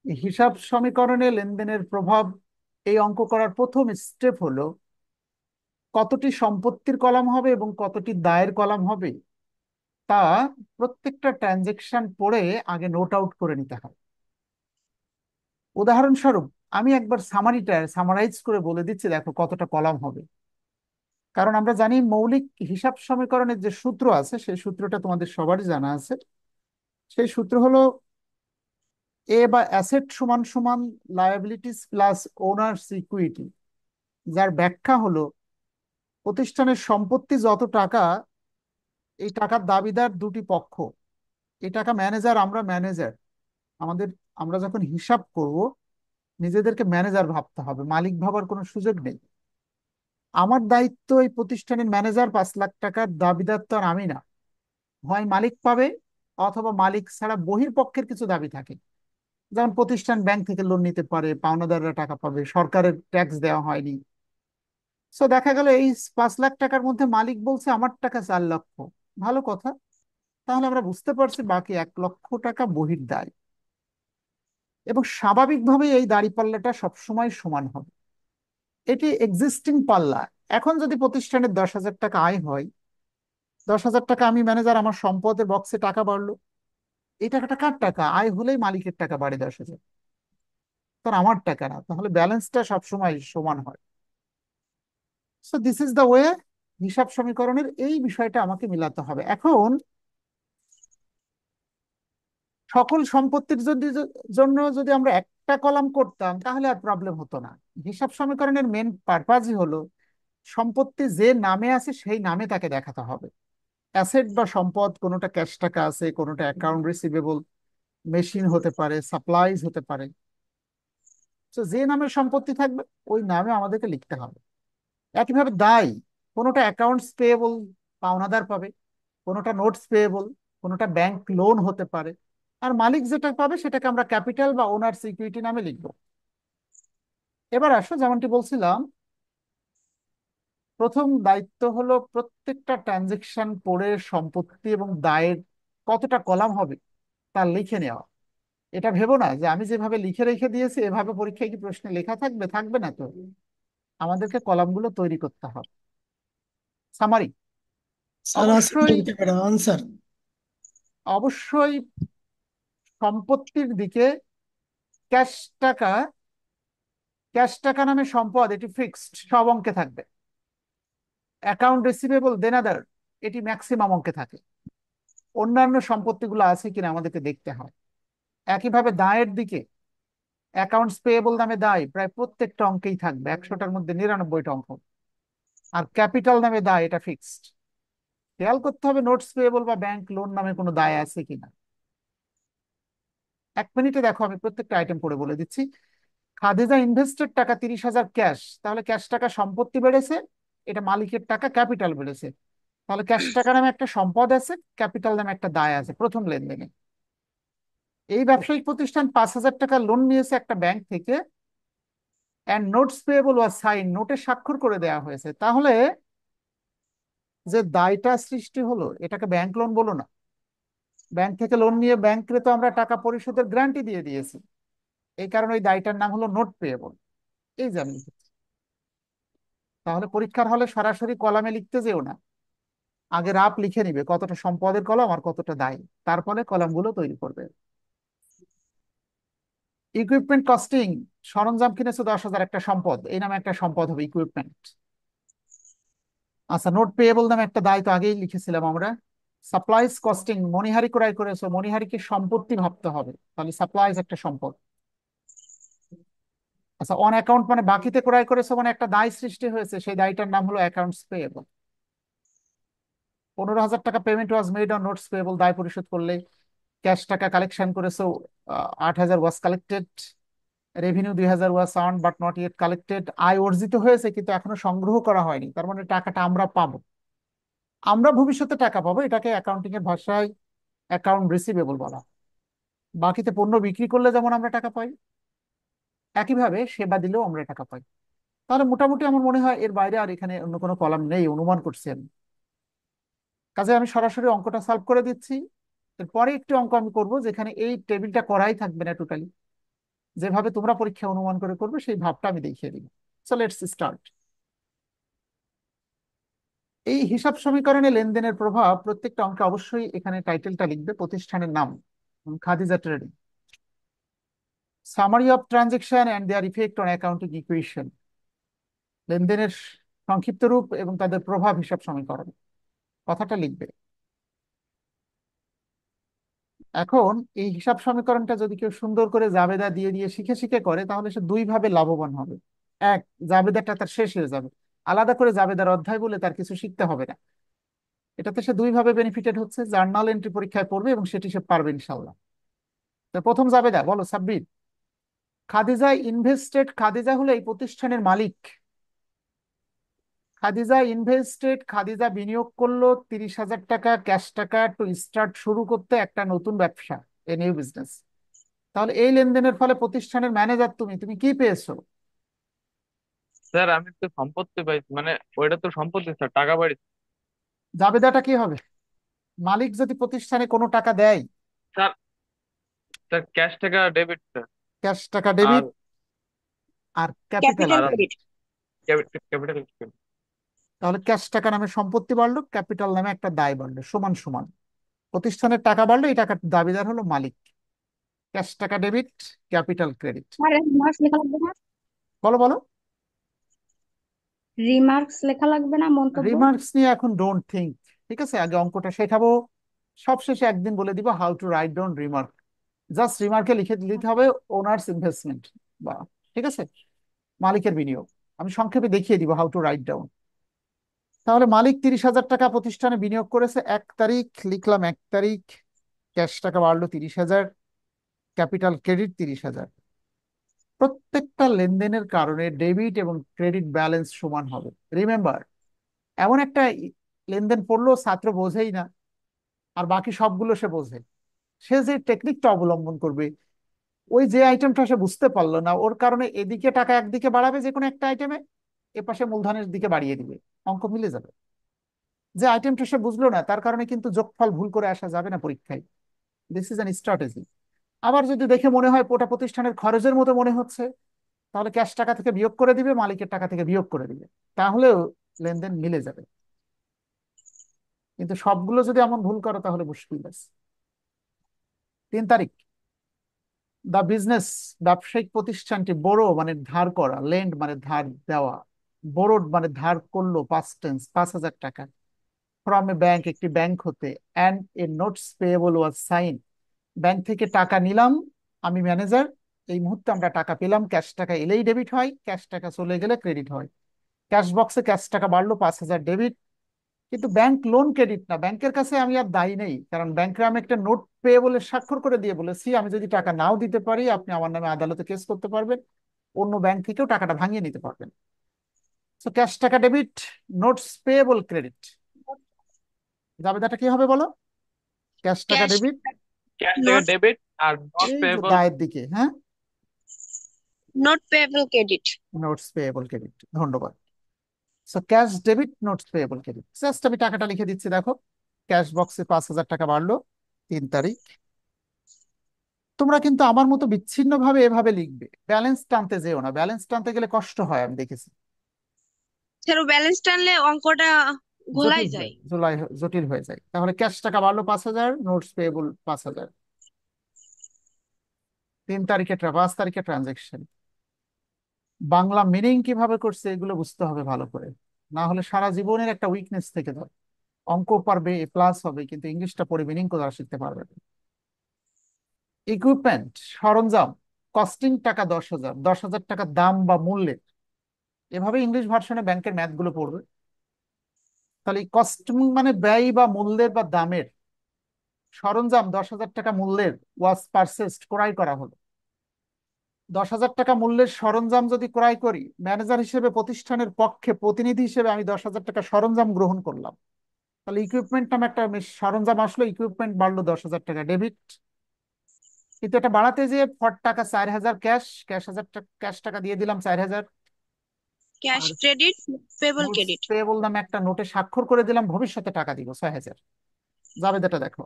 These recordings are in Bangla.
হিসাব সমীকরণে লেনদেনের প্রভাব, এই অঙ্ক করার প্রথম স্টেপ হলো কতটি সম্পত্তির কলাম হবে এবং কতটি দায়ের কলাম হবে তা প্রত্যেকটা ট্রানজেকশন পড়ে আগে নোট আউট করে নিতে হয়। উদাহরণস্বরূপ আমি একবার সামারিটা সামারাইজ করে বলে দিচ্ছি, দেখো কতটা কলাম হবে। কারণ আমরা জানি মৌলিক হিসাব সমীকরণের যে সূত্র আছে সেই সূত্রটা তোমাদের সবারই জানা আছে। সেই সূত্র হলো এ বা অ্যাসেট সমান সমান লায়াবিলিটিস প্লাস ওনার্স ইকুইটি, যার ব্যাখ্যা হলো প্রতিষ্ঠানের সম্পত্তি যত টাকা, এই টাকার দাবিদার দুটি পক্ষ। এই টাকা ম্যানেজার, আমরা ম্যানেজার। আমাদের, আমরা যখন হিসাব করব নিজেদেরকে ম্যানেজার ভাবতে হবে, মালিক ভাবার কোনো সুযোগ নেই। আমার দায়িত্ব এই প্রতিষ্ঠানের ম্যানেজার, 5 লাখ টাকার দাবিদার তো আর আমি না। হয় মালিক পাবে, অথবা মালিক ছাড়া বহির্পক্ষের কিছু দাবি থাকে। যেমন প্রতিষ্ঠান ব্যাংক থেকে লোন নিতে পারে, পাওনাদাররা টাকা পাবে, সরকারের ট্যাক্স দেওয়া হয়নি। সো দেখা গেল এই 5 লাখ টাকার মধ্যে মালিক বলছে আমার টাকা 4 লক্ষ। ভালো কথা, তাহলে আমরা বুঝতে পারছি বাকি 1 লক্ষ টাকা বহির্দায়। এবং স্বাভাবিকভাবেই এই দাঁড়িপাল্লাটা সবসময় সমান হবে, এটি এক্সিস্টিং পাল্লা। এখন যদি প্রতিষ্ঠানের 10,000 টাকা আয় হয়, 10,000 টাকা আমি ম্যানেজার, আমার সম্পদের বক্সে টাকা বাড়লো। এই টাকাটা কার টাকা? আয় হলেই মালিকের টাকা বাড়ে 10,000, তার আমার টাকা না, তাহলে ব্যালেন্সটা সবসময় সমান হয়। So this is the way. হিসাব সমীকরণের এই বিষয়টা আমাকে মিলাতে হবে। এখন সকল সম্পত্তির জন্য যদি আমরা একটা কলাম করতাম তাহলে আর প্রবলেম হতো না। হিসাব সমীকরণের মেন পারপাজই হলো সম্পত্তি যে নামে আছে সেই নামে তাকে দেখাতে হবে। অ্যাসেট বা সম্পদ, কোনোটা ক্যাশ টাকা আছে, কোনোটা অ্যাকাউন্ট রিসিভেবল, মেশিন হতে পারে, সাপ্লাইজ হতে পারে। তো যে নামে সম্পত্তি থাকবে ওই নামে আমাদেরকে লিখতে হবে। একইভাবে দায়, কোনোটা অ্যাকাউন্টস পেয়েবল, পাওনাদার পাবে, কোনোটা নোটস পেয়েবল, কোনোটা ব্যাংক লোন হতে পারে। আর মালিক যেটা পাবে সেটাকে আমরা ক্যাপিটাল বা ওনার সিকিউরিটি নামে লিখবো। এবার আসো, যেমনটি বলছিলাম, প্রথম দায়িত্ব হলো প্রত্যেকটা ট্রানজেকশন পড়ে সম্পত্তি এবং দায়ের কতটা কলাম হবে তা লিখে নেওয়া। এটা ভেবো না যে আমি যেভাবে লিখে রেখে দিয়েছি এভাবে পরীক্ষায় কি প্রশ্নে লেখা থাকবে, থাকবে না তো। আমাদেরকে কলামগুলো তৈরি করতে হবে। সামারি, স্যার আছে অবশ্যই ম্যাডাম আনসার। অবশ্যই সম্পত্তির দিকে ক্যাশ টাকা, ক্যাশ টাকা নামে সম্পদ, এটি ফিক্সড, সব অঙ্কে থাকবে। অ্যাকাউন্ট রিসিভেবল, দেনাদার, এটি ম্যাক্সিমাম অঙ্কে থাকে। অন্যান্য সম্পত্তিগুলো আছে কিনা আমাদেরকে দেখতে হয়। একইভাবে দায়ের দিকে অ্যাকাউন্টস পেয়েবল নামে দায় প্রায় প্রত্যেকটা অঙ্কেই থাকবে, 100টার মধ্যে 99টা অঙ্ক। আর ক্যাপিটাল নামে দায়, এটা ফিক্সড। খেয়াল করতে হবে নোটস পেয়েবল বা ব্যাংক লোন নামে কোনো দায় আছে কিনা। 1 মিনিটে দেখো, আমি প্রত্যেকটা আইটেম পড়ে বলে দিচ্ছি। খাদিজা ইনভেস্টেড টাকা 30,000 ক্যাশ, তাহলে ক্যাশ টাকা সম্পত্তি বেড়েছে, এটা মালিকের টাকা, ক্যাপিটাল বেড়েছে। তাহলে ক্যাশ টাকা নামে একটা সম্পদ আছে, ক্যাপিটাল নামে একটা দায় আছে প্রথম লেনদেনে। এই ব্যবসায়িক প্রতিষ্ঠান 5,000 টাকা লোন নিয়েছে একটা ব্যাংক থেকে, and notes payable was sign, নোটে স্বাক্ষর করে দেওয়া হয়েছে। তাহলে যে দায়টা সৃষ্টি হলো এটাকে ব্যাংক লোন বলো না। ব্যাংক থেকে লোন নিয়ে ব্যাংকে তো আমরা টাকা পরিশোধের গ্যারান্টি দিয়ে দিয়েছি, এই কারণে ওই দায়টার নাম হলো নোট পেয়েবল। এই যে আমি লিখেছি। তাহলে পরীক্ষার হলে সরাসরি কলামে লিখতে যেও না, আগে রাপ লিখে নিবে কতটা সম্পদের কলাম আর কতটা দায়, তারপরে কলামগুলো তৈরি করবে। ইকুইপমেন্ট কস্টিং, সরঞ্জাম কিনেছে 10,000, একটা সম্পদ, এই নামে একটা সম্পদ হবে ইকুইপমেন্ট। আচ্ছা, নোট পেয়েবল নামে একটা দায় তো আগেই লিখেছিলাম আমরা। সাপ্লাইজ কস্টিং, মণিহারি ক্রয় করেছো, মণিহারিকে সম্পত্তি ভাবতে হবে, তাহলে সাপ্লাইজ একটা সম্পদ। আচ্ছা, অন অ্যাকাউন্ট মানে বাকিতে ক্রয় করেছো, মানে একটা দায় সৃষ্টি হয়েছে, সেই দায়টার নাম হলো অ্যাকাউন্টস পেয়েবল। 15,000 টাকা payment was made on notes payable, দায় পরিশোধ করলে। ক্যাশ টাকা কালেকশন করেছো, 8,000 was collected. Revenue 2,000 was earn but not yet collected, আয় অর্জিত হয়েছে কিন্তু এখনো সংগ্রহ করা হয়নি, তার মানে টাকাটা আমরা পাবো। আমরা ভবিষ্যতে টাকা পাবো, এটাকে অ্যাকাউন্টিং এর ভাষায় অ্যাকাউন্ট রিসিভেবল বলা হয়। বাকিতে পণ্য বিক্রি করলে যেমন আমরা টাকা পাই, একইভাবে সেবা দিলেও আমরা টাকা পাই। তাহলে মোটামুটি আমার মনে হয় এর বাইরে আর এখানে অন্য কোনো কলাম নেই, অনুমান করছি আমি। কাজে আমি সরাসরি অঙ্কটা সলভ করে দিচ্ছি। এরপরে একটি অঙ্ক আমি করব যেখানে এই টেবিলটা করাই থাকবে না টোটালি। যেভাবে তোমরা পরীক্ষা অনুমান করে করবে সেই ভাবটা আমি দেখিয়ে দিব। So let's start. এই হিসাব সমীকরণে লেনদেনের প্রভাব প্রত্যেকটা অঙ্কে অবশ্যই এখানে টাইটেলটা লিখবে প্রতিষ্ঠানের নাম। Khadija trading. Summary of transaction and their effect on accounting equation. লেনদেনের সংক্ষিপ্ত রূপ এবং তাদের প্রভাব হিসাব সমীকরণ কথাটা লিখবে। এখন এই হিসাব সমীকরণটা যদি কেউ সুন্দর করে জাবেদা দিয়ে দিয়ে শিখে শিখে করে তাহলে সে দুই ভাবে লাভবান হবে। এক, জাবেদাটা তার শেষ হয়ে যাবে, আলাদা করে জাবেদার অধ্যায় বলে তার কিছু শিখতে হবে না। এটাতে সে দুই ভাবে বেনিফিটেড হচ্ছে, জার্নাল এন্ট্রি পরীক্ষায় পড়বে এবং সেটি সে পারবে ইনশাল্লাহ। তো প্রথম জাবেদা বলো সাব্বির। খাদিজা ইনভেস্টেড, খাদিজা হলো এই প্রতিষ্ঠানের মালিক। খাদিজা ইনভেস্টেড, খাদিজা বিনিয়োগ করলো 30,000 টাকা ক্যাশ টাকা টু স্টার্ট, শুরু করতে একটা নতুন ব্যবসা, এ নিউ বিজনেস। তাহলে এই লেনদেনের ফলে প্রতিষ্ঠানের ম্যানেজার তুমি তুমি কি পেয়েছো? স্যার আমি তো সম্পত্তি পাইছি, মানে ওইটা তো সম্পত্তি স্যার, টাকা বাড়ি। জাবেদাটা কি হবে? মালিক যদি প্রতিষ্ঠানে কোনো টাকা দেয়, স্যার, স্যার ক্যাশ টাকা ডেবিট স্যার। ক্যাশ টাকা আর ডেবিট আর ক্যাপিটাল আর ক্যাপিটাল ক্রেডিট। ক্রেডিট। ক্যাপিটাল। তাহলে ক্যাশ টাকা নামে সম্পত্তি বাড়লো, ক্যাপিটাল নামে একটা দায় বাড়লো, সমান সমান। প্রতিষ্ঠানের টাকা বাড়লো, এই টাকার দাবিদার হলো মালিক। ক্যাশ টাকা ডেবিট, ক্যাপিটাল ক্রেডিট। আর রিমার্কস লেখা লাগবে না? বলো বলো। রিমার্কস লেখা লাগবে না, মন্তব্য? রিমার্কস নিয়ে এখন ডোন্ট থিঙ্ক, ঠিক আছে? আগে অঙ্কটা শেখাবো, সবশেষে একদিন বলে দিব how to write down remark. Just রিমার্কে লিখে দিতে হবে ওনার্স ইনভেস্টমেন্ট, বা ঠিক আছে, মালিকের বিনিয়োগ। আমি সংক্ষেপে দেখিয়ে দিব হাউ টু রাইট ডাউন। তাহলে মালিক 30,000 টাকা প্রতিষ্ঠানে বিনিয়োগ করেছে 1 তারিখ, লিখলাম 1 তারিখ। ক্যাশ টাকা বাড়লো 30,000, ক্যাপিটাল ক্রেডিট 30,000। প্রত্যেকটা লেনদেনের কারণে ডেবিট এবং ক্রেডিট ব্যালেন্স সমান হবে। রিমেম্বার, এমন একটা লেনদেন পড়লো ছাত্র বোঝেই না, আর বাকি সবগুলো সে বোঝে। সে যে টেকনিকটা অবলম্বন করবে, ওই যে আইটেমটা সে বুঝতে পারলো না, ওর কারণে এদিকে টাকা একদিকে বাড়াবে যে কোনো একটা আইটেমে, এপাশে মূলধনের দিকে বাড়িয়ে দিবে, অঙ্ক মিলে যাবে। যে আইটেমটা সে বুঝলো না তার কারণে কিন্তু যোগফল ভুল করে আসা যাবে না পরীক্ষায়। This is an strategy. আবার যদি দেখে মনে হয় ওটা প্রতিষ্ঠানের খরচের মতো মনে হচ্ছে, তাহলে ক্যাশ টাকা থেকে বিয়োগ করে দিবে, মালিকের টাকা থেকে বিয়োগ করে দিবে, তাহলেও লেনদেন মিলে যাবে। কিন্তু সবগুলো যদি এমন ভুল করো তাহলে মুশকিল আছে। 3 তারিখ, দা বিজনেস, ব্যবসায়িক প্রতিষ্ঠানটি বড় মানে ধার করা, লেন্ড মানে ধার দেওয়া, বড়ড মানে ধার করলো, পাস্ট টেন্স, 5,000 টাকা ফ্রম এ ব্যাংক, একটি ব্যাংক হতে, and a notes payable was sign, bank থেকে টাকা নিলাম, আমি ম্যানেজার, এই মুহূর্তে আমরা টাকা পেলাম, ক্যাশ টাকা এলেই ডেবিট হয়, ক্যাশ টাকা চলে গেলে ক্রেডিট হয়। ক্যাশ বক্সে ক্যাশ টাকা বাড়লো 5,000 ডেবিট। কিন্তু ব্যাংক লোন ক্রেডিট না, ব্যাংকের কাছে আমি আর দায়ী নেই, কারণ ব্যাংকে আমি একটা নোট পেয়ে বলে স্বাক্ষর করে দিয়ে বলেছি আমি যদি টাকা নাও দিতে পারি আপনি আমার নামে আদালতে কেস করতে পারবেন, অন্য ব্যাংক থেকেও টাকাটা ভাঙিয়ে নিতে পারবেন। তো ক্যাশ টাকা ডেবিট, নোটস পেয়েবল ক্রেডিট। জাবেদাটা কি হবে বলো? ক্যাশ টাকা ক্যাশ ডেবিট, ক্যাশ টাকা নোট ডেবিট আর নট এই যে পেয়েবল। দায়ের দিকে, হ্যাঁ, note payable credit. Notes payable credit, ধন্যবাদ। So cash debit, notes payable credit. Just আমি টাকাটা লিখে দিচ্ছি, দেখো ক্যাশ বক্সে 5,000 টাকা বাড়লো 3 তারিখ। তোমরা কিন্তু আমার মতো বিচ্ছিন্ন ভাবে এভাবে লিখবে, ব্যালেন্স টানতে যেও না, ব্যালেন্স টানতে গেলে কষ্ট হয়, আমি দেখেছি, স্যার ব্যালেন্স টানলে অঙ্কটা ঘোলাই জটিল যায়। হয়ে জটিল হয়ে যায়। তাহলে ক্যাশ টাকা বাড়লো 5,000, নোটস পেয়েবল 5,000। 3 তারিখে 5 তারিখে ট্রানজেকশন। বাংলা মিনিং কিভাবে করছে এগুলো বুঝতে হবে ভালো করে, না হলে সারা জীবনের একটা উইকনেস থেকে যাবে। অঙ্ক পারবে, এ প্লাস হবে, কিন্তু ইংলিশটা পড়ে মিনিং করা শিখতে পারবে না। ইকুইপমেন্ট, সরঞ্জাম, কস্টিং টাকা 10,000, 10,000 টাকা দাম বা মূল্যের, এভাবে ইংলিশ ভার্সনে ব্যাংকের ম্যাথ গুলো পড়বে। তাহলে কস্টিং মানে ব্যয় বা মূল্যের বা দামের, সরঞ্জাম 10,000 টাকা মূল্যের, ওয়াজ পারচেসড ক্রয় করা হলো। 10,000 টাকা মূল্যের সরঞ্জাম যদি ক্রয় করি, ম্যানেজার হিসেবে প্রতিষ্ঠানের পক্ষে প্রতিনিধি হিসেবে আমি 10,000 টাকা সরঞ্জাম গ্রহণ করলাম, তাহলে ইকুইপমেন্ট নামে একটা সরঞ্জাম আসলো, ইকুইপমেন্ট বাড়লো 10,000 টাকা ডেবিট। কিন্তু এটা বাড়াতে যে ফর টাকা 4,000 ক্যাশ, ক্যাশ টাকা দিয়ে দিলাম 4,000। ক্যাশ আর credit, payable notes credit. Payable নামে একটা নোটে স্বাক্ষর করে দিলাম ভবিষ্যতে টাকা দিব 6,000। জাবেদাটা দেখো,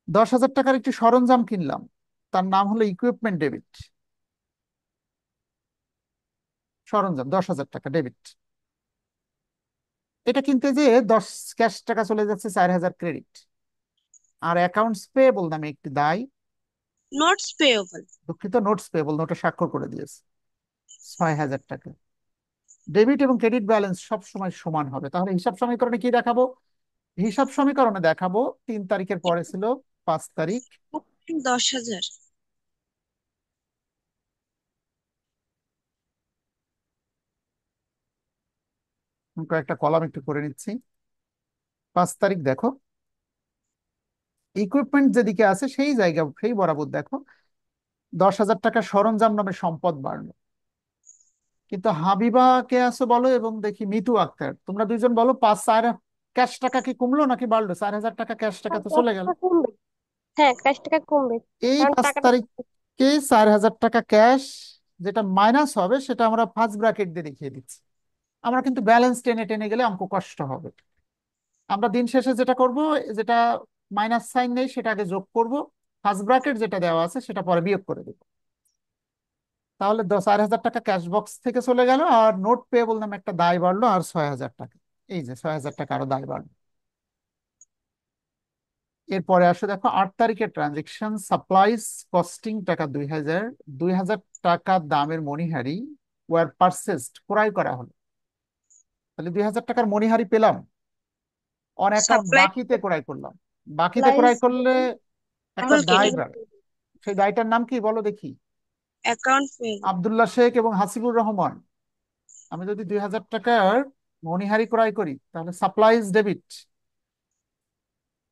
10,000 টাকার একটি সরঞ্জাম কিনলাম, তার নাম হলো ইকুইপমেন্ট ডেবিট। সরঞ্জাম 10,000 টাকা ডেবিট। এটা কিনতে যে 10 ক্যাশ টাকা চলে যাচ্ছে, 4,000 ক্রেডিট। আর অ্যাকাউন্টস পেয়েবল নামে একটি দায়, নোটস পেয়েবল। দুঃখিত, নোটস পেয়েবল, নোটে স্বাক্ষর করে দিয়েছে, 6,000 টাকা। ডেবিট এবং ক্রেডিট ব্যালেন্স সব সময় সমান হবে। তাহলে হিসাব সমীকরণে কি দেখাবো? হিসাব সমীকরণে দেখাবো 3 তারিখের পরে ছিল 5 তারিখ। 10,000। আমি কয়েকটা কলাম একটু করে নিচ্ছি। 5 তারিখ দেখো, ইকুইপমেন্ট যেদিকে আছে সেই জায়গা, সেই বরাবর দেখো 10,000 টাকা সরঞ্জাম নামে সম্পদ বাড়লো। কিন্তু হাবিবা কে আছে বলো, এবং দেখি মিতু আক্তার, তোমরা দুইজন বলো, 4 ক্যাশ টাকা কি কমলো নাকি বাড়লো? 4,000 টাকা ক্যাশ টাকা তো ক্যাশ চলে গেল। টাকা কমবে। হ্যাঁ, ক্যাশ টাকা কমবে, এই কারণ পাঁচ টাকাটা। তারিখকে 4,000 টাকা ক্যাশ যেটা মাইনাস হবে সেটা আমরা ফার্স্ট ব্র্যাকেট দিয়ে দেখিয়ে দিচ্ছি। আমরা কিন্তু ব্যালেন্স টেনে টেনে গেলে অঙ্ক কষ্ট হবে। আমরা দিন শেষে যেটা করব, যেটা মাইনাস সাইন নেই সেটা আগে যোগ করব, ফার্স্ট ব্র্যাকেট যেটা দেওয়া আছে সেটা পরে বিয়োগ করে দেবো। তাহলে 4,000 টাকা ক্যাশ বক্স থেকে চলে গেল, আর নোট পেয়েবল নামে একটা দায় বাড়লো, আর 6,000 টাকা। এই যে 6,000 টাকা আরো দায় বাড়লো। এরপরে আসো দেখো 8 তারিখের ট্রানজেকশন, সাপ্লাইজ কস্টিং টাকা 2,000, 2,000 টাকা দামের মণিহারি ওয়ার পারচেসড, ক্রয় করা হলো। তাহলে 2,000 টাকার মণিহারি পেলাম, অন অ্যাকাউন্ট সাপ্লাই বাকিতে ক্রয় করলাম। বাকিতে সাপ্লাইজ ক্রয় করলে একটা দায় ক্রেডিট। বাড়ে। সেই দায়টার নাম কি বলো দেখি? Account payable. আব্দুল্লাহ শেখ এবং হাসিবুর রহমান। আমি যদি 2,000 টাকার মণিহারি ক্রয় করি তাহলে সাপ্লাইজ ডেবিট।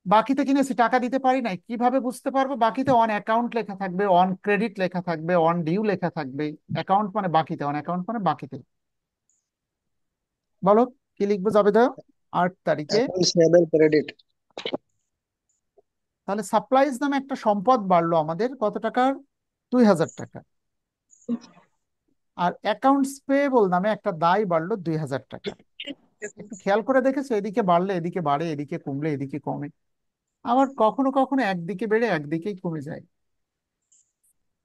বাকিতে কিনেছি, টাকা দিতে পারি নাই, কিভাবে বুঝতে পারবো? বাকিতে অন অ্যাকাউন্ট লেখা থাকবে, অন ক্রেডিট লেখা থাকবে, অন ডিউ লেখা থাকবে। অ্যাকাউন্ট মানে বাকিতে, অন অ্যাকাউন্ট মানে বাকিতে। বলো কি লিখবো যাবে দাও 8 তারিখে? Accounts payable credit. তাহলে সাপ্লাইজ নামে একটা সম্পদ বাড়লো আমাদের, কত টাকার? 2,000 টাকা। আর অ্যাকাউন্টস পেয়েবল নামে একটা দায় বাড়লো 2,000 টাকা। একটু খেয়াল করে দেখেছো, এদিকে বাড়লে এদিকে বাড়ে, এদিকে কমলে এদিকে কমে, আবার কখনো কখনো একদিকে বেড়ে একদিকেই কমে যায়।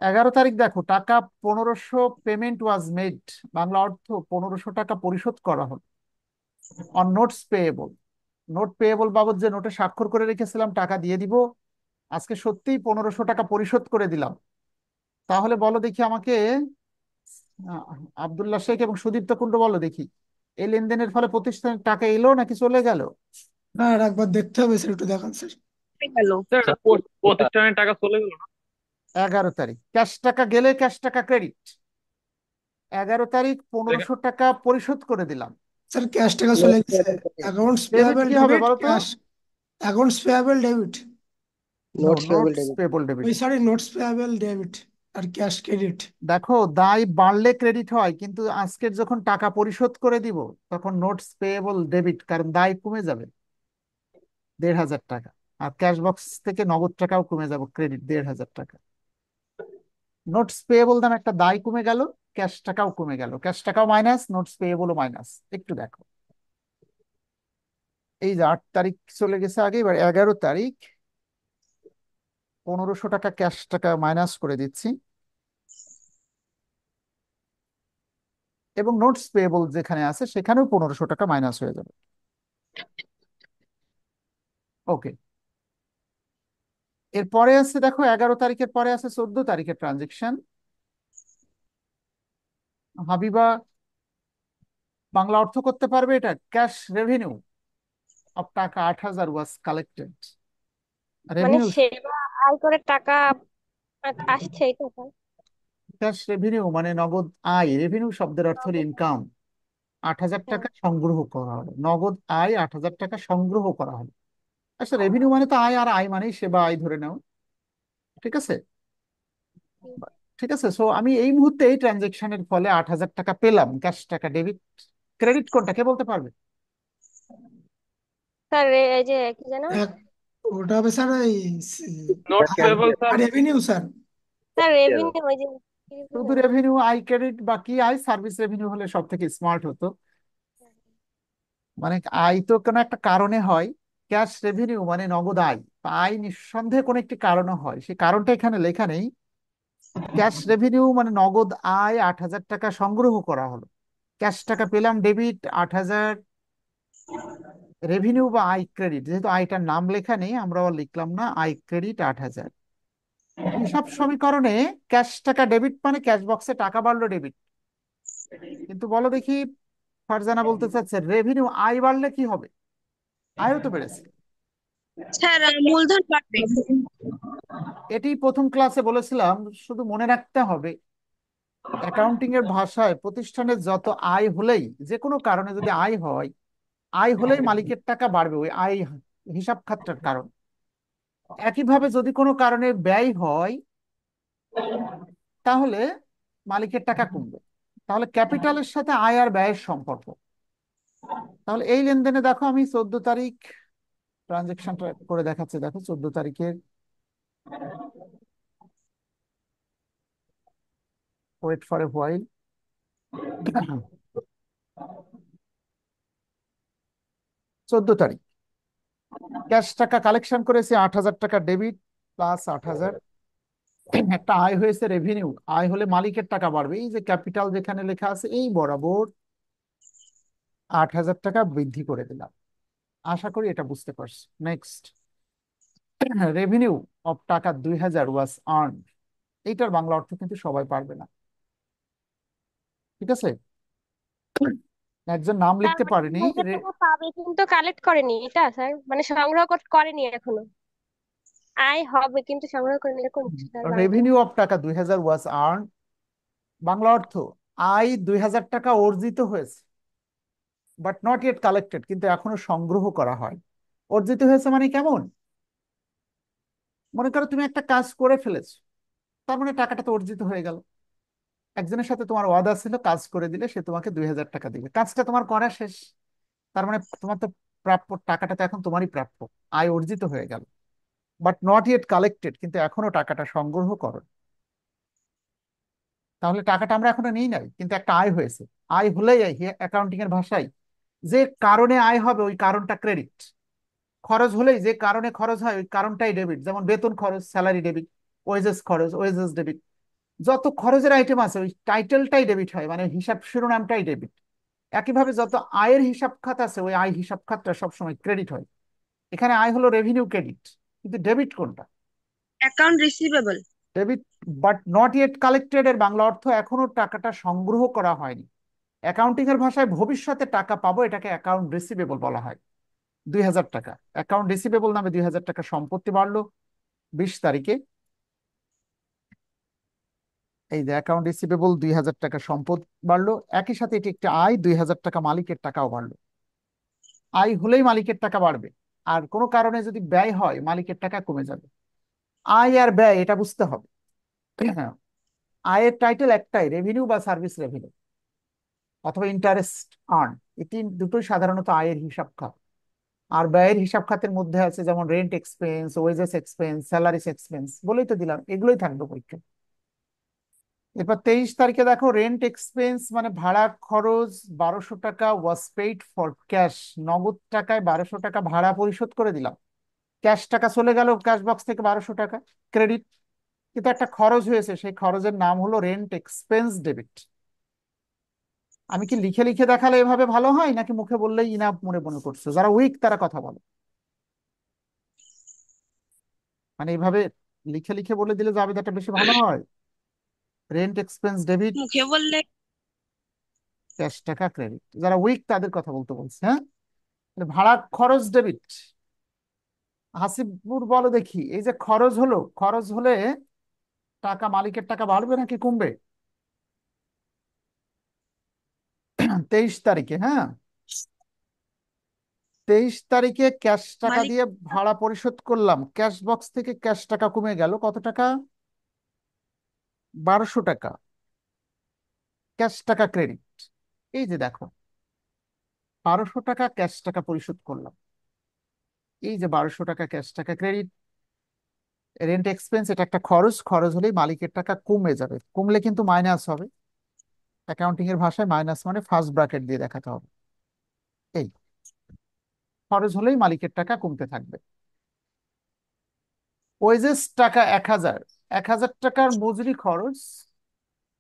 11 তারিখ দেখো, টাকা 1,500 পেমেন্ট ওয়াজ মেড, বাংলা অর্থ 1,500 টাকা পরিশোধ করা হলো on notes payable. Note payable বাবদ যে নোটে স্বাক্ষর করে রেখেছিলাম টাকা দিয়ে দিব, আজকে সত্যিই 1,500 টাকা পরিশোধ করে দিলাম। তাহলে বলো দেখি আমাকে, আব্দুল্লাহ শেখ এবং সুদীপ্ত কুণ্ডু, বলো দেখি এই লেনদেনের ফলে প্রতিষ্ঠানের টাকা এলো নাকি চলে গেল? না, আর একবার দেখতে হবে স্যার, একটু দেখান স্যার। গেল। স্যার প্রতিষ্ঠানের টাকা চলে গেল না? 11 তারিখ ক্যাশ টাকা গেলে ক্যাশ টাকা ক্রেডিট। 11 তারিখ দেখেন, 1,500 টাকা পরিশোধ করে দিলাম। স্যার ক্যাশ টাকা চলে নোট গেছে। Payable credit. Accounts debit payable কি হবে ডেবিট বলো তো? Cash. Accounts payable debit. No, notes payable notes debit. Payable debit. ওই সরি, নোটস পেয়াবল ডেবিট আর ক্যাশ ক্রেডিট। দেখো, দায় বাড়লে ক্রেডিট হয়, কিন্তু আজকের যখন টাকা পরিশোধ করে দিব তখন নোটস পেয়েবল ডেবিট, কারণ দায় কমে যাবে 1,500 টাকা। আর ক্যাশ বক্স থেকে নগদ টাকাও কমে যাবে, ক্রেডিট 1,500 টাকা। নোটস পেয়েবল নামে একটা দায় কমে গেল, ক্যাশ টাকাও কমে গেল, ক্যাশ টাকাও মাইনাস, নোটস পেয়েবলও মাইনাস। একটু দেখো, এই যে 8 তারিখ চলে গেছে আগে, এবার 11 তারিখ 1,500 টাকা ক্যাশ টাকা মাইনাস করে দিচ্ছি, এবং নোটস পেয়েবল যেখানে আছে সেখানেও 1,500 টাকা মাইনাস হয়ে যাবে। ওকে। এরপরে আছে দেখো, 11 তারিখের পরে আছে 14 তারিখের ট্রানজেকশন। হাবিবা বাংলা অর্থ করতে পারবে এটা? ক্যাশ রেভিনিউ অফ টাকা 8,000 ওয়াজ কালেক্টেড। মানে রেভিনিউ, সেবা আয় করে টাকা আসছে, এই তো স্যার। ক্যাশ রেভিনিউ মানে নগদ আয়, রেভিনিউ শব্দের অর্থ হলো ইনকাম। 8,000 হ্যাঁ। টাকা সংগ্রহ করা হলো, নগদ আয় 8,000 টাকা সংগ্রহ করা হলো। আচ্ছা, রেভিনিউ মানে তো আয়, আর আয় মানেই সেবা আয় ধরে নাও, ঠিক আছে? ঠিক আছে, সো আমি এই মুহূর্তে এই ট্রানজেকশনের ফলে 8,000 টাকা পেলাম, ক্যাশ টাকা ডেবিট। ক্রেডিট কোনটা কে বলতে পারবে? স্যার এই যে কি যেন, এক ওটা হবে স্যার এই notes payable sir. Revenue sir. Sir revenue, ওই যে শুধু revenue না? রেভিনিউ, আই ক্রেডিট বা কি আই, সার্ভিস রেভিনিউ হলে সব থেকে স্মার্ট হতো। মানে আয় তো কোনো একটা কারণে হয়, ক্যাশ রেভিনিউ মানে নগদ আয়। তা আয় নিঃসন্দেহে কোনো একটি কারণে হয়, সেই কারণটা এখানে লেখা নেই, ক্যাশ রেভিনিউ মানে নগদ আয় 8,000 টাকা সংগ্রহ করা হলো, ক্যাশ টাকা পেলাম ডেবিট 8,000, রেভিনিউ বা আয় ক্রেডিট, যেহেতু আয়টার নাম লেখা নেই আমরা আর লিখলাম না, আয় ক্রেডিট 8,000। হিসাব সমীকরণে ক্যাশ টাকা ডেবিট মানে ক্যাশ বক্সে টাকা বাড়লো ডেবিট, কিন্তু বলো দেখি, ফারজানা বলতে চাচ্ছে রেভিনিউ আয় বাড়লে কি হবে? আয়ও তো বেড়েছে। স্যার মূলধন বাড়বে। এটি প্রথম ক্লাসে বলেছিলাম, শুধু মনে রাখতে হবে অ্যাকাউন্টিং এর ভাষায় প্রতিষ্ঠানের যত আয় হলেই, যে কোনো কারণে যদি আয় হয়, আয় হলেই মালিকের টাকা বাড়বে, ওই আয় হিসাব খাতটার কারণ। একইভাবে যদি কোনো কারণে ব্যয় হয় তাহলে মালিকের টাকা কমবে। তাহলে ক্যাপিটালের সাথে আয় আর ব্যয়ের সম্পর্ক। তাহলে এই লেনদেনে দেখো আমি 14 তারিখ ট্রানজেকশনটা করে দেখাচ্ছি, দেখো 14 তারিখের, ওয়েট ফর এ হোয়াইল। 14 তারিখ ক্যাশ টাকা কালেকশন করেছে 8,000 টাকা ডেবিট প্লাস 8,000, একটা আয় হয়েছে রেভিনিউ, আয় হলে মালিকের টাকা বাড়বে, এই যে ক্যাপিটাল যেখানে লেখা আছে এই বরাবর 8,000 টাকা বৃদ্ধি করে দিলাম। আশা করি এটা বুঝতে পারছি। নেক্সট, রেভিনিউ অফ টাকা 2,000 ওয়াজ আর্ন, এইটার বাংলা অর্থ কিন্তু সবাই পারবে না, ঠিক আছে? একজন নাম তার লিখতে মানে পারেনি 2,000 টাকা পাবে কিন্তু কালেক্ট করেনি, এটা স্যার মানে সংগ্রহ করেনি এখনো। আয় হবে কিন্তু সংগ্রহ করেনি, এরকম কিছু স্যার বাংলা। রেভিনিউ অফ টাকা 2,000 ওয়াজ আর্ন, বাংলা অর্থ আয় 2,000 টাকা অর্জিত হয়েছে, বাট নট ইয়েট কালেক্টেড, কিন্তু এখনো সংগ্রহ করা হয়। অর্জিত হয়েছে মানে কেমন? মনে করো তুমি একটা কাজ করে ফেলেছো, তার মানে টাকাটা তো অর্জিত হয়ে গেল। একজনের সাথে তোমার ওয়াদা ছিল, কাজ করে দিলে সে তোমাকে 2,000 টাকা দিবে, কাজটা তোমার করা শেষ, তার মানে তোমার তো প্রাপ্য টাকাটা তো এখন তোমারই প্রাপ্য, আয় অর্জিত হয়ে গেল। বাট নট ইয়েট কালেক্টেড, কিন্তু এখনো টাকাটা সংগ্রহ করো। তাহলে টাকাটা আমরা এখনো নিই নাই, কিন্তু একটা আয় হয়েছে। আয় হলেই অ্যাকাউন্টিং এর ভাষায় যে কারণে আয় হবে ওই কারণটা ক্রেডিট, খরচ হলেই যে কারণে খরচ হয় ওই কারণটাই ডেবিট, যেমন বেতন খরচ স্যালারি ডেবিট, ওয়েজেস খরচ ওয়েজেস ডেবিট, যত খরচের আইটেম আছে ওই টাইটেলটাই ডেবিট হয়, মানে হিসাব শিরোনামটাই ডেবিট। একইভাবে যত আয়ের হিসাব খাত আছে ওই আয় হিসাব খাতটা সবসময় ক্রেডিট হয়। এখানে আয় হলো রেভিনিউ ক্রেডিট, কিন্তু ডেবিট কোনটা? Account receivable. Debit but not yet collected এর বাংলা অর্থ এখনো টাকাটা সংগ্রহ করা হয়নি। অ্যাকাউন্টিং এর ভাষায় ভবিষ্যতে টাকা পাবো এটাকে অ্যাকাউন্ট রিসিভেবল বলা হয়। 2,000 টাকা অ্যাকাউন্ট রিসিভেবল নামে 2,000 টাকা সম্পত্তি বাড়লো 20 তারিখে। এই যে অ্যাকাউন্ট রিসিভেবল 2,000 টাকা সম্পদ বাড়লো, একই সাথে এটি একটা আয় 2,000 টাকা মালিকের টাকাও বাড়লো। আয় হলেই মালিকের টাকা বাড়বে, আর কোনো কারণে যদি ব্যয় হয় মালিকের টাকা কমে যাবে। আয় আর ব্যয় এটা বুঝতে হবে। হ্যাঁ, আয়ের টাইটেল একটাই, রেভিনিউ বা সার্ভিস রেভিনিউ অথবা ইন্টারেস্ট আর্ন, এটি দুটোই সাধারণত আয়ের হিসাব খাত। আর ব্যয়ের হিসাব খাতের মধ্যে আছে যেমন rent expense, wages expense, salaries expense, বলেই তো দিলাম এগুলোই থাকবে পরীক্ষা। এরপর 23 তারিখে দেখো রেন্ট এক্সপেন্স মানে ভাড়া খরচ 1,200 টাকা ওয়াজ পেইড ফর ক্যাশ, নগদ টাকায় 1,200 টাকা ভাড়া পরিশোধ করে দিলাম, ক্যাশ টাকা চলে গেল ক্যাশ বক্স থেকে 1,200 টাকা ক্রেডিট, কিন্তু একটা খরচ হয়েছে, সেই খরচের নাম হলো রেন্ট এক্সপেন্স ডেবিট। আমি কি লিখে লিখে দেখালে এভাবে ভালো হয় নাকি মুখে বললেই ইনাফ মনে মনে করছো? যারা উইক তারা কথা বলো, মানে এইভাবে লিখে লিখে বলে দিলে জাবেদাটা বেশি ভালো হয়। রেন্ট এক্সপেন্স ডেবিট, মুখে বললে ক্যাশ টাকা ক্রেডিট, যারা উইক তাদের কথা বলতে বলছে। হ্যাঁ, তাহলে ভাড়া খরচ ডেবিট। হাসিবুর বলো দেখি, এই যে খরচ হলো, খরচ হলে টাকা মালিকের টাকা বাড়বে নাকি কমবে? 23 তারিখে, হ্যাঁ 23 তারিখে ক্যাশ টাকা মালিক দিয়ে ভাড়া পরিশোধ করলাম, ক্যাশ বক্স থেকে ক্যাশ টাকা কমে গেল কত টাকা? 1,200 টাকা, ক্যাশ টাকা ক্রেডিট। এই যে দেখো 1,200 টাকা ক্যাশ টাকা পরিশোধ করলাম, এই যে 1,200 টাকা ক্যাশ টাকা ক্রেডিট। রেন্ট এক্সপেন্স এটা একটা খরচ, খরচ হলেই মালিকের টাকা কমে যাবে, কমলে কিন্তু মাইনাস হবে। অ্যাকাউন্টিং এর ভাষায় মাইনাস মানে ফার্স্ট ব্র্যাকেট দিয়ে দেখাতে হবে। এই খরচ হলেই মালিকের টাকা কমতে থাকবে। ওয়েজেস টাকা 1,000, 1,000 টাকার মজুরি খরচ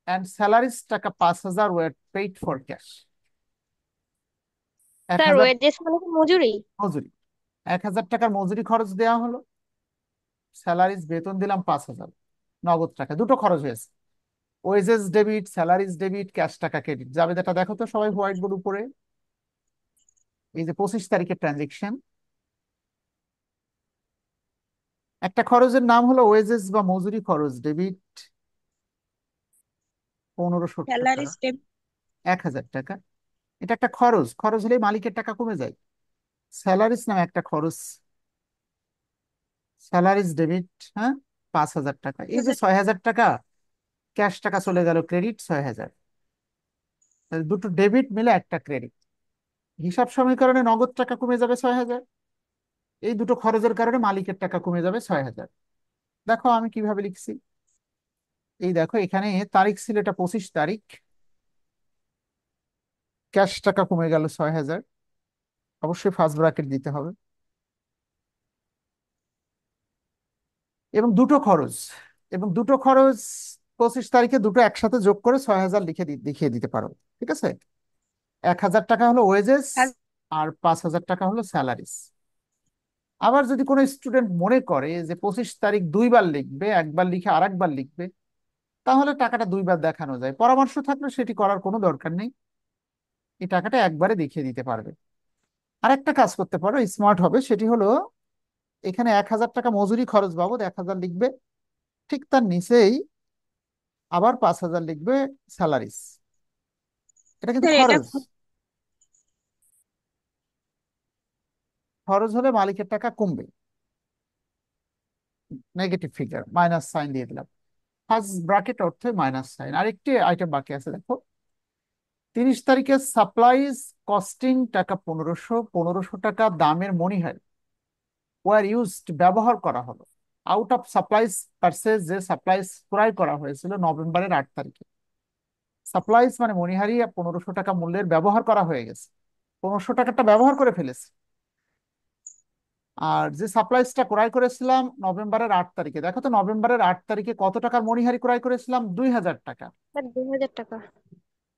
অ্যান্ড স্যালারিজ টাকা 5,000 ওয়ার পেইড ফর ক্যাশ। এক স্যার হাজার ওয়েজেস মানে কি মজুরি? মজুরি, 1,000 টাকার মজুরি খরচ দেওয়া হলো, স্যালারিজ বেতন দিলাম 5,000, নগদ টাকা দুটো খরচ হয়েছে। Wages debit, salaries debit, cash টাকা ক্রেডিট। জাবেদাটা দেখো তো সবাই হোয়াইট বোর্ড উপরে। এই যে 25 তারিখের ট্রানজেকশন, একটা খরচের নাম হলো ওয়েজেস বা মজুরি খরচ ডেবিট 1,500 টাকা, স্যালারি স্টেপ 1,000 টাকা। এটা একটা খরচ, খরচ হলে মালিকের টাকা কমে যায়। স্যালারিজ নামে একটা খরচ, স্যালারিজ ডেবিট, হ্যাঁ, 5,000 টাকা। এই যে 6,000 টাকা ক্যাশ টাকা চলে গেল, ক্রেডিট 6,000। দুটো ডেবিট মিলে একটা ক্রেডিট। হিসাব সমীকরণে নগদ টাকা কমে যাবে 6,000, এই দুটো খরচের কারণে মালিকের টাকা কমে যাবে 6,000। দেখো আমি কিভাবে লিখছি, এই দেখো এখানে তারিখ ছিল এটা 25 তারিখ, ক্যাশ টাকা কমে গেল 6,000, অবশ্যই ফার্স্ট ব্র্যাকেট দিতে হবে। এবং দুটো খরচ, এবং দুটো খরচ 25 তারিখে দুটো একসাথে যোগ করে 6,000 লিখিয়ে দিতে পারো। ঠিক আছে, 1,000 টাকা হলো ওয়েজেস আর 5,000 টাকা হলো স্যালারিস। আবার যদি কোনো স্টুডেন্ট মনে করে যে 25 তারিখ দুইবার লিখবে, একবার লিখে আর একবার লিখবে, তাহলে টাকাটা দুইবার দেখানো যায়। পরামর্শ থাকলে সেটি করার কোনো দরকার নেই, এই টাকাটা একবারে দেখিয়ে দিতে পারবে। আরেকটা কাজ করতে পারো, স্মার্ট হবে, সেটি হলো এখানে 1,000 টাকা মজুরি খরচ বাবদ 1,000 লিখবে, ঠিক তার নিচেই আবার 5,000 লিখবে স্যালারিস। এটা কিন্তু স্যার এটা খরচ, খরচ হলে মালিকের টাকা কমবে, নেগেটিভ ফিগার, মাইনাস সাইন দিয়ে দিলাম। ফার্স্ট ব্র্যাকেট অর্থে মাইনাস সাইন। আরেকটি আইটেম বাকি আছে দেখো, 30 তারিখে সাপ্লাইজ কস্টিং টাকা 1,500 টাকা দামের মণিহারি ওয়ার ইউজড ব্যবহার করা হলো আউট অফ সাপ্লাইজ পারচেজ, যে সাপ্লাইজ ক্রয় করা হয়েছিল নভেম্বরের 8 তারিখে। সাপ্লাইজ মানে মণিহারি 1,500 টাকা মূল্যের ব্যবহার করা হয়ে গেছে, 1,500 টাকাটা ব্যবহার করে ফেলেছে। আর যে সাপ্লাইজটা ক্রয় করেছিলাম নভেম্বরের 8 তারিখে, দেখো তো নভেম্বরের 8 তারিখে কত টাকার মণিহারি ক্রয় করেছিলাম, 2,000 টাকা। স্যার 2,000 টাকা।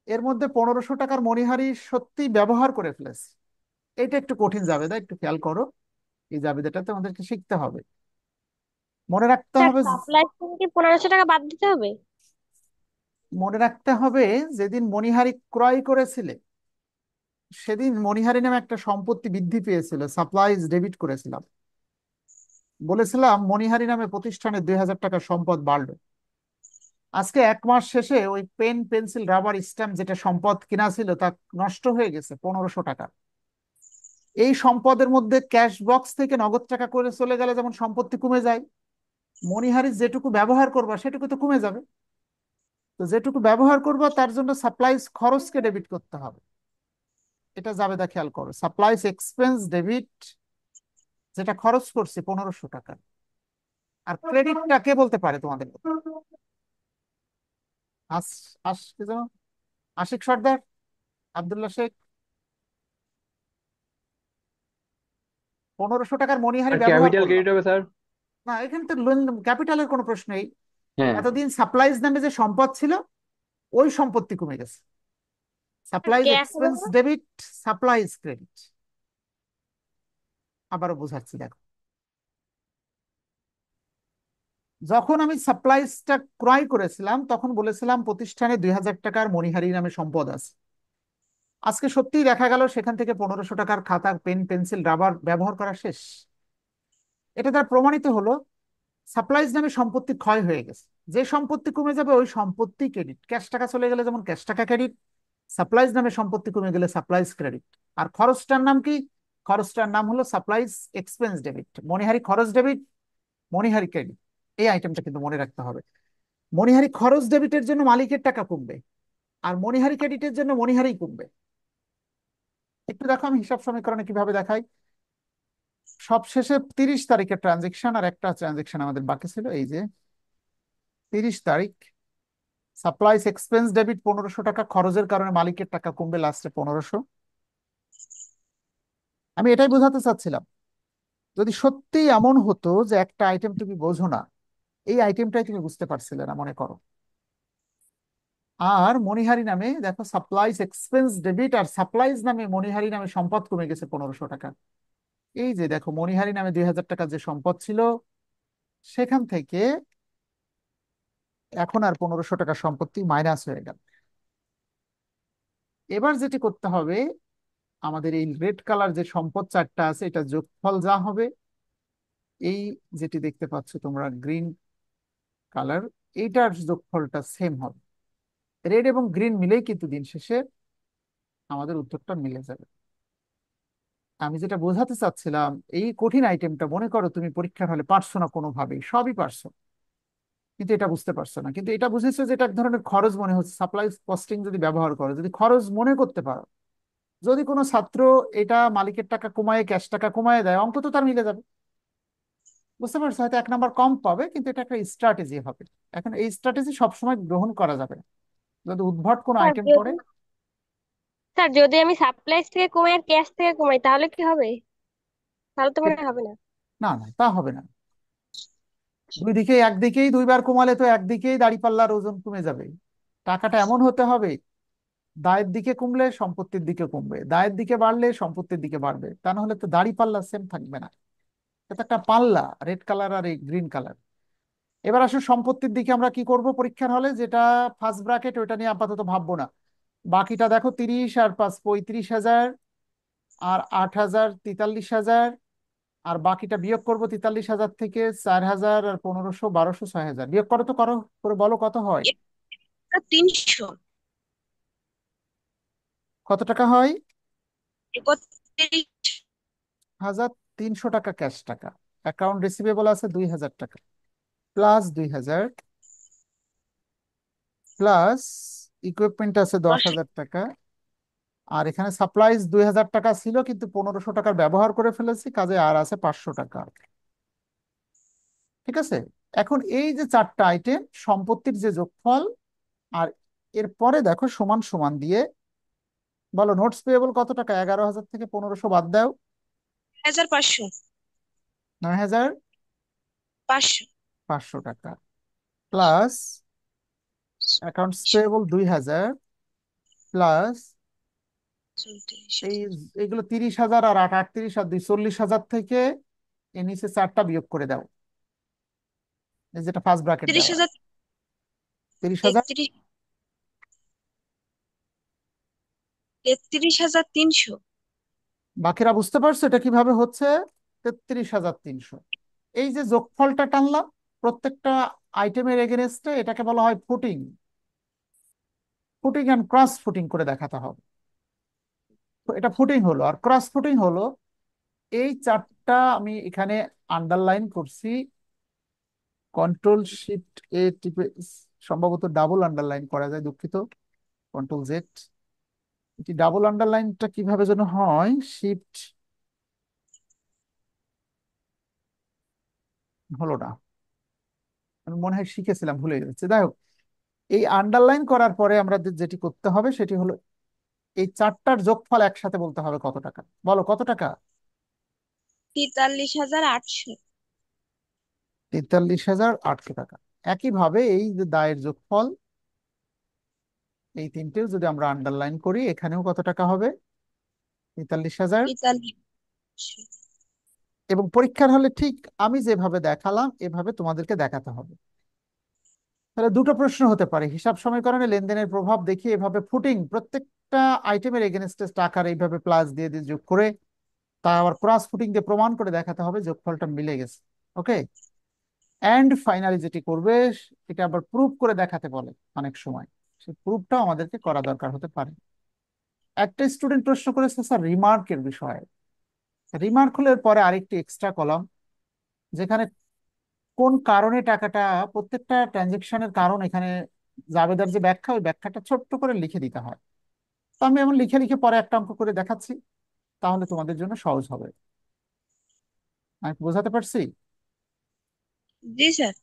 এর মধ্যে 1,500 টাকার মণিহারি সত্যি ব্যবহার করে ফেলেছে। এটা একটু কঠিন জাবেদা, একটু খেয়াল করো, এই জাবেদাটাতে আমাদেরকে শিখতে হবে, মনে রাখতে স্যার হবে। সাপ্লাই থেকে কি 1,500 টাকা বাদ দিতে হবে? মনে রাখতে হবে যেদিন মণিহারি ক্রয় করেছিলে সেদিন মণিহারি নামে একটা সম্পত্তি বৃদ্ধি পেয়েছিল, সাপ্লাইজ ডেবিট করেছিলাম, বলেছিলাম মণিহারি নামে প্রতিষ্ঠানে 2,000 টাকার সম্পদ বাড়লো। আজকে 1 মাস শেষে ওই পেন পেন্সিল রাবার স্ট্যাম্প যেটা সম্পদ কিনা ছিল তা নষ্ট হয়ে গেছে 1,500 টাকা। এই সম্পদের মধ্যে ক্যাশ বক্স থেকে নগদ টাকা করে চলে গেলে যেমন সম্পত্তি কমে যায়, মণিহারি যেটুকু ব্যবহার করবা সেটুকু তো কমে যাবে। তো যেটুকু ব্যবহার করবা তার জন্য সাপ্লাইজ খরচকে ডেবিট করতে হবে। এটা জাবেদা খেয়াল করো, সাপ্লাইজ এক্সপেন্স ডেবিট, যেটা খরচ করছি 1,500 টাকা। আর ক্রেডিটটা কে বলতে পারে তোমাদের? আস আস কি যেন, আশিক সর্দার, আব্দুল্লাহ শেখ। 1,500 টাকার মণিহারি আর ব্যবহার ক্যাপিটাল করলাম, ক্রেডিট হবে স্যার? না এখানে তো ক্যাপিটালের কোনো প্রশ্নই। হ্যাঁ। এতদিন সাপ্লাইজ নামে যে সম্পদ ছিল ওই সম্পত্তি কমে গেছে, স্যার সাপ্লাইজ ক্যাশ হবে এক্সপেন্স না? Debit, supplies credit. আবারও বোঝাচ্ছি দেখো, যখন আমি সাপ্লাইজটা ক্রয় করেছিলাম তখন বলেছিলাম প্রতিষ্ঠানে 2,000 টাকার মণিহারি নামে সম্পদ আছে। আজকে সত্যিই দেখা গেল সেখান থেকে 1,500 টাকার খাতা, পেন পেন্সিল রাবার ব্যবহার করা শেষ। এটা দ্বারা প্রমাণিত হলো সাপ্লাইজ নামে সম্পত্তি ক্ষয় হয়ে গেছে। যে সম্পত্তি কমে যাবে ওই সম্পত্তি ক্রেডিট, ক্যাশ টাকা চলে গেলে যেমন ক্যাশ টাকা ক্রেডিট, সাপ্লাইজ নামে সম্পত্তি কমে গেলে সাপ্লাইজ ক্রেডিট। আর খরচটার নাম কি? খরচটার নাম হলো সাপ্লাইজ এক্সপেন্স ডেবিট, মণিহারি খরচ ডেবিট, মণিহারি ক্রেডিট। এই আইটেমটা কিন্তু মনে রাখতে হবে। মণিহারি খরচ ডেবিটের জন্য মালিকের টাকা কমবে, আর মণিহারি ক্রেডিটের জন্য মণিহারি কমবে। একটু দেখো আমি হিসাব সমীকরণে কিভাবে দেখাই। সবশেষে 30 তারিখের ট্রানজেকশন, আর একটা ট্রানজেকশন আমাদের বাকি ছিল, এই যে 30 তারিখ, সাপ্লাইজ এক্সপেন্স ডেবিট 1,500 টাকা, খরচের কারণে মালিকের টাকা কমবে লাস্টে 1,500। আমি এটাই বোঝাতে চাচ্ছিলাম, যদি সত্যি এমন হতো যে একটা আইটেম তুমি বোঝো না, এই আইটেমটাই তুমি বুঝতে পারছিলে না মনে করো। আর মনিহারি নামে দেখো সাপ্লাইজ এক্সপেন্স ডেবিট, আর সাপ্লাইজ নামে মনিহারি নামে সম্পদ কমে গেছে 1500 টাকা। এই যে দেখো মনিহারি নামে 2000 টাকা যে সম্পদ ছিল, সেখান থেকে এখন আর 1500 টাকা সম্পত্তি মাইনাস হয়ে গেল। এবার যেটি করতে হবে, আমাদের এই রেড কালার যে সম্পদ চারটা আছে, এটা যোগফল যা হবে, এই যেটি দেখতে পাচ্ছ তোমরা গ্রিন কালার, এইটার যোগফলটা সেম হবে। রেড এবং গ্রিন মিলেই কিন্তু দিন শেষে আমাদের উত্তরটা মিলে যাবে। আমি যেটা বোঝাতে চাচ্ছিলাম, এই কঠিন আইটেমটা মনে করো তুমি পরীক্ষার হলে পারছো না কোনোভাবেই, সবই পারছো, কিন্তু এটা বুঝতে পারছো না, কিন্তু এটা বুঝেছো যে এটা এক ধরনের খরচ মনে হচ্ছে। সাপ্লাই কস্টিং যদি ব্যবহার করো, যদি খরচ মনে করতে পারো, যদি কোনো ছাত্র এটা মালিকের টাকা কমায় ক্যাশ টাকা কমায় দেয়, অঙ্ক তো তার মিলে যাবে। বুঝতে পারছো? হয়তো 1 নাম্বার কম পাবে, কিন্তু এটা একটা স্ট্র্যাটেজি হবে। এখন এই স্ট্র্যাটেজি সবসময় গ্রহণ করা যাবে না। যদি উদ্ভট কোনো স্যার আইটেম পড়ে, যদি স্যার যদি আমি সাপ্লাইজ থেকে কমাই আর ক্যাশ থেকে কমাই তাহলে কি হবে? তাহলে তো মনে হয় হবে না। না না তা হবে না। দুই দিকে একদিকেই দুইবার কমালে তো একদিকেই দাঁড়িপাল্লার ওজন কমে যাবে। টাকাটা এমন হতে হবে, দায়ের দিকে কমলে সম্পত্তির দিকে কমবে, দায়ের দিকে বাড়লে সম্পত্তির দিকে বাড়বে, তা না হলে তো দাঁড়িপাল্লা সেম থাকবে না। এটা একটা পাল্লা, রেড কালার আর এই গ্রিন কালার। এবার আসলে সম্পত্তির দিকে আমরা কি করব পরীক্ষার হলে, যেটা ফার্স্ট ব্র্যাকেট ওটা নিয়ে আপাতত ভাববো না। বাকিটা দেখো, 30 আর 5 35,000, আর 8,000 43,000, আর বাকিটা বিয়োগ করব 43,000 থেকে 4,000 আর 1500 1200 6,000 বিয়োগ করো তো, করো করে বলো কত হয়। এটা 300। কত টাকা হয়? 31। 1,300 টাকা ক্যাশ টাকা। অ্যাকাউন্ট রিসিভেবল আছে 2,000 টাকা, প্লাস 2,000, প্লাস ইকুইপমেন্ট আছে 10,000 টাকা। আর এখানে সাপ্লাইজ 2,000 টাকা ছিল, কিন্তু 1500 টাকার ব্যবহার করে ফেলেছি, কাজে আর আছে 500 টাকা। ঠিক আছে? এখন এই যে চারটা আইটেম সম্পত্তির যে যোগফল, আর এরপরে দেখো সমান সমান দিয়ে বলো নোটস পেয়েবল কত টাকা, 11,000 থেকে 1500 বাদ দাও। 5,500। 500। 9,500 টাকা, প্লাস অ্যাকাউন্টস পেয়েবল 2,000, প্লাস 34। এই এগুলো 30,000 আর 38 আর 2 40,000 থেকে এর নিচে চারটা বিয়োগ করে দাও, এই যেটা ফার্স্ট ব্র্যাকেট দেওয়া 30,000। 30,000। 33। 33,300। বাকিরা বুঝতে পারছো এটা কিভাবে হচ্ছে? 33,300। এই যে যোগফলটা টানলাম প্রত্যেকটা আইটেমের এগেনস্টে, এটাকে বলা হয় footing. Footing and cross footing করে দেখাতে হবে। তো এটা ফুটিং হলো, আর ক্রস ফুটিং হলো এই চারটা আমি এখানে আন্ডারলাইন করছি, কন্ট্রোল শিফট এ টিপে, সম্ভবত ডাবল আন্ডারলাইন করা যায়, দুঃখিত, কন্ট্রোল জেড। এটি ডাবল আন্ডারলাইনটা কিভাবে যেন হয়, শিফট হলো না, আমি মনে হয় শিখেছিলাম ভুলে যাচ্ছে, যাই হোক। এই আন্ডারলাইন করার পরে আমরা যেটি করতে হবে সেটি হলো এই চারটার যোগফল একসাথে বলতে হবে কত টাকা। বলো কত টাকা? 43,800। 43,800 টাকা। একইভাবে এই যে দায়ের যোগফল, এই তিনটেও যদি আমরা আন্ডারলাইন করি, এখানেও কত টাকা হবে? 43,000। 43,800। এবং পরীক্ষার হলে ঠিক আমি যেভাবে দেখালাম এভাবে তোমাদেরকে দেখাতে হবে। তাহলে দুটো প্রশ্ন হতে পারে, হিসাব সমীকরণে লেনদেনের প্রভাব দেখিয়ে এভাবে ফুটিং প্রত্যেকটা আইটেমের এগেনস্টে টাকার এইভাবে প্লাস দিয়ে দিয়ে যোগ করে, তা আবার ক্রস ফুটিং দিয়ে প্রমাণ করে দেখাতে হবে যোগফলটা মিলে গেছে। ওকে? এন্ড ফাইনালি যেটি করবে, এটা আবার প্রুফ করে দেখাতে বলে অনেক সময়, সেই প্রুফটাও আমাদেরকে করা দরকার হতে পারে। একটা স্টুডেন্ট প্রশ্ন করেছে স্যার রিমার্কের বিষয়ে। রিমার্ক হলে এর পরে আরেকটি এক্সট্রা কলাম, যেখানে কোন কারণে টাকাটা, প্রত্যেকটা ট্রানজেকশনের কারণ এখানে জাবেদার যে ব্যাখ্যা, ওই ব্যাখ্যাটা ছোট্ট করে লিখে দিতে হয়। তো আমি এমন লিখে লিখে পরে একটা অঙ্ক করে দেখাচ্ছি, তাহলে তোমাদের জন্য সহজ হবে। আমি কি বোঝাতে পারছি? জি স্যার।